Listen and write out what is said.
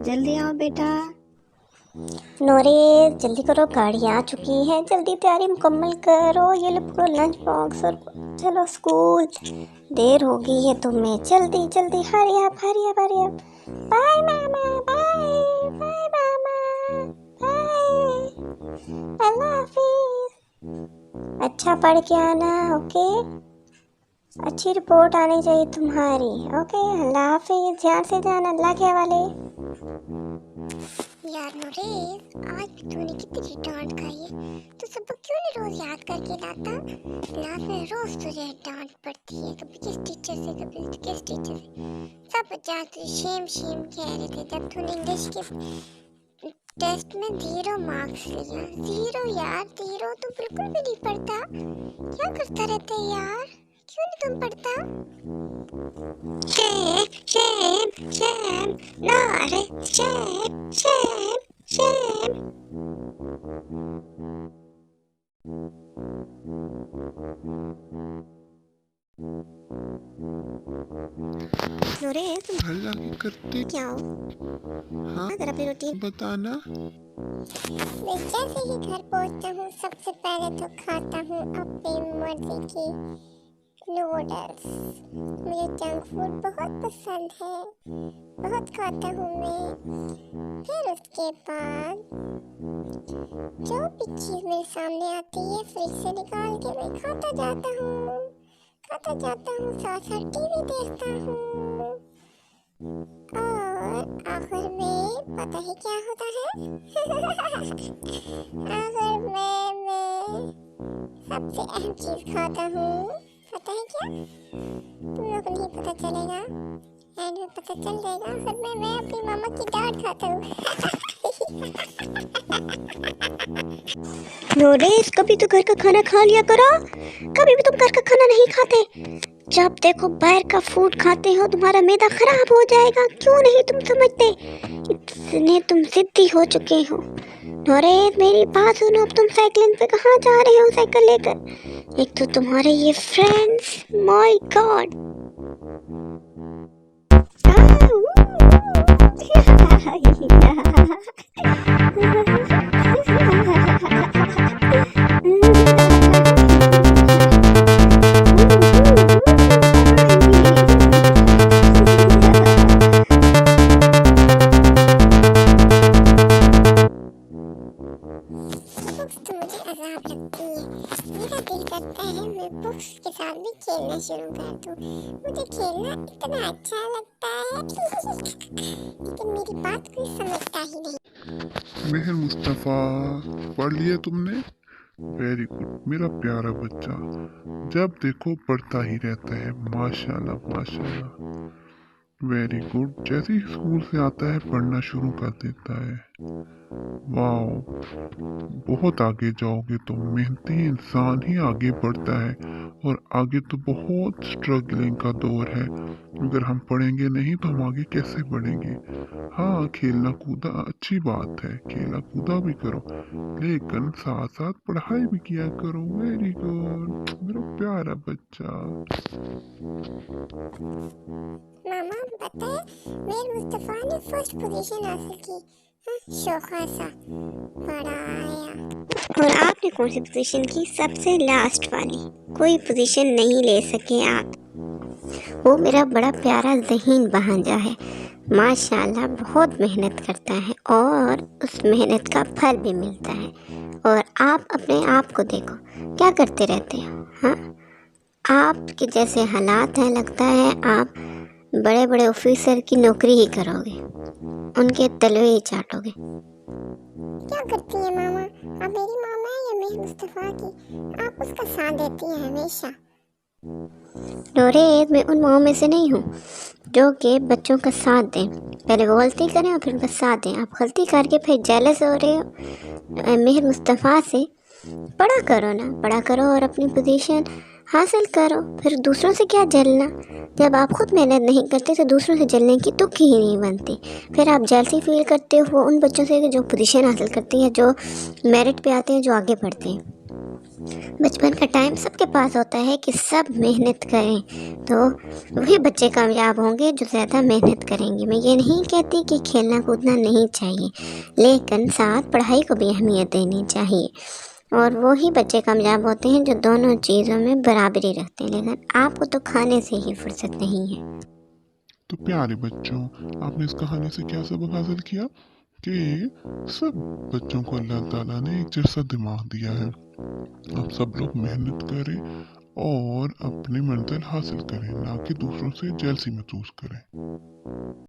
जल्दी आओ बेटा। नोरे जल्दी करो, गाड़ी आ चुकी है, जल्दी तैयारी मुकम्मल करो। ये लो पूरा लंच बॉक्स और चलो स्कूल, देर हो गई है तुम्हें। जल्दी जल्दी hurry up hurry up hurry up. Bye मामा, बाय बाय मामा, बाय, अल्लाह हाफिज। अच्छा पढ़ के आना, ओके। अच्छी रिपोर्ट आनी चाहिए तुम्हारी, ओके। अल्लाह हाफिज, ध्यान से जाना, अल्लाह के हवाले। यार नूरेश, आज भी तूने कितनी डांट खाई है। तो सबक क्यों नहीं रोज याद करके लाता? क्लास में रोज तुझे डांट पड़ती है, कभी किस टीचर से कभी किस टीचर से। सब बच्चे तुझे शेम शेम कह रहे थे जब तूने इंग्लिश के टेस्ट में 0 मार्क्स लिया। 0 यार, 0 तो बिल्कुल भी नहीं पढ़ता। क्या करता रहता है यार, क्यों नहीं तुम पढ़ता? शेम शेम शेम, नारे शेम शेम शेम। नूरे तुम हल्ला क्यों करते? क्या हो? हाँ जरा अपनी रूटीन बताना। मैं जैसे ही घर पहुंचता हूँ सबसे पहले तो खाता हूँ अपनी मर्जी की नूडल्स। मुझे जंक फूड बहुत पसंद है, बहुत खाता हूँ मैं। फिर उसके बाद जो भी चीज़ मेरे सामने आती है फ्रिज से निकाल के मैं खाता जाता हूँ, साथ साथ टीवी देखता हूँ। और आखिर में पता है क्या होता है? आखिर में मैं सबसे अहम चीज खाता हूँ, पता है क्या? तुम लोग को नहीं पता चलेगा, एंड में पता चल जाएगा। आखिर में मैं अपनी मामा की डांट खाता हूँ। नूरेश, कभी तो घर का खाना खा लिया करो। कभी भी तुम घर का खाना नहीं खाते, जब देखो बाहर का फूड खाते हो, तुम्हारा मैदा खराब हो जाएगा। क्यों नहीं तुम समझते? इतने तुम जिद्दी हो चुके हो। नूरेश मेरी बात सुनो, अब तुम साइकिलिंग पे कहाँ जा रहे हो साइकिल लेकर? एक तो तुम्हारे ये फ्रेंड्स, माय गॉड। बुक्स तो मुझे अजाब लगती है। मेरा दिल करता है मैं बुक्स के साथ भी खेलना शुरू कर दूं। मुझे खेलना इतना अच्छा लगता है। लेकिन मेरी बात कोई समझता ही नहीं। मेहर मुस्तफ़ा, पढ़ लिए तुमने? वेरी गुड मेरा प्यारा बच्चा, जब देखो पढ़ता ही रहता है। माशाल्लाह माशाल्लाह, वेरी गुड। जैसे ही स्कूल से आता है पढ़ना शुरू कर देता है। वाह, बहुत आगे जाओगे तुम। मेहनती इंसान ही आगे बढ़ता है, और आगे तो बहुत स्ट्रगलिंग का दौर है। अगर हम पढ़ेंगे नहीं तो हम आगे कैसे बढ़ेंगे? हाँ, खेलना कूदा अच्छी बात है, खेला कूदा भी करो, लेकिन साथ साथ पढ़ाई भी किया करो। वेरी गुड मेरा प्यारा बच्चा। मामा पता है मेरे मुस्तफा ने फर्स्ट पोजीशन हासिल की। शौका सा बड़ा आया। और आपने कौन सी पोजीशन की? सबसे लास्ट वाली। कोई पोजीशन नहीं ले सके आप। वो मेरा बड़ा प्यारा ज़हीन भांजा है, माशाल्लाह बहुत मेहनत करता है और उस मेहनत का फल भी मिलता है। और आप अपने आप को देखो, क्या करते रहते हो? हाँ, आपके जैसे हालात हैं, लगता है आप बड़े बड़े ऑफिसर की नौकरी ही करोगे, उनके तलवे ही चाटोगे। क्या करती है मामा? आप मेरी मामा है या मेरे मुस्तफा की? आप उसका साथ देती हैं हमेशा। नूरे, मैं उन माओं में से नहीं हूँ जो कि बच्चों का साथ दें। पहले वो गलती करें और फिर उनका साथ दें। आप गलती करके फिर जेलस हो रहे हो मेहर मुस्तफ़ा से। पढ़ा करो ना, पढ़ा करो और अपनी पोजीशन हासिल करो। फिर दूसरों से क्या जलना? जब आप खुद मेहनत नहीं करते तो दूसरों से जलने की तुक ही नहीं बनती। फिर आप जेलसी फील करते हो उन बच्चों से जो पोजीशन हासिल करती है, जो मेरिट पे आते हैं, जो आगे बढ़ते हैं। बचपन का टाइम सबके पास होता है कि सब मेहनत करें, तो वही बच्चे कामयाब होंगे जो ज़्यादा मेहनत करेंगे। मैं ये नहीं कहती कि खेलना कूदना नहीं चाहिए, लेकिन साथ पढ़ाई को भी अहमियत देनी चाहिए, और वो ही बच्चे कामयाब होते हैं जो दोनों चीज़ों में बराबरी रखते हैं। लेकिन आपको तो खाने से ही फुर्सत नहीं है। तो प्यारे बच्चों, आपने इस कहानी से क्या सबक हासिल किया कि सब बच्चों को अल्लाह ताला ने एक जैसा दिमाग दिया है। आप सब लोग मेहनत करें और अपनी मंजिल हासिल करें, ना कि दूसरों से जेलसी महसूस करें।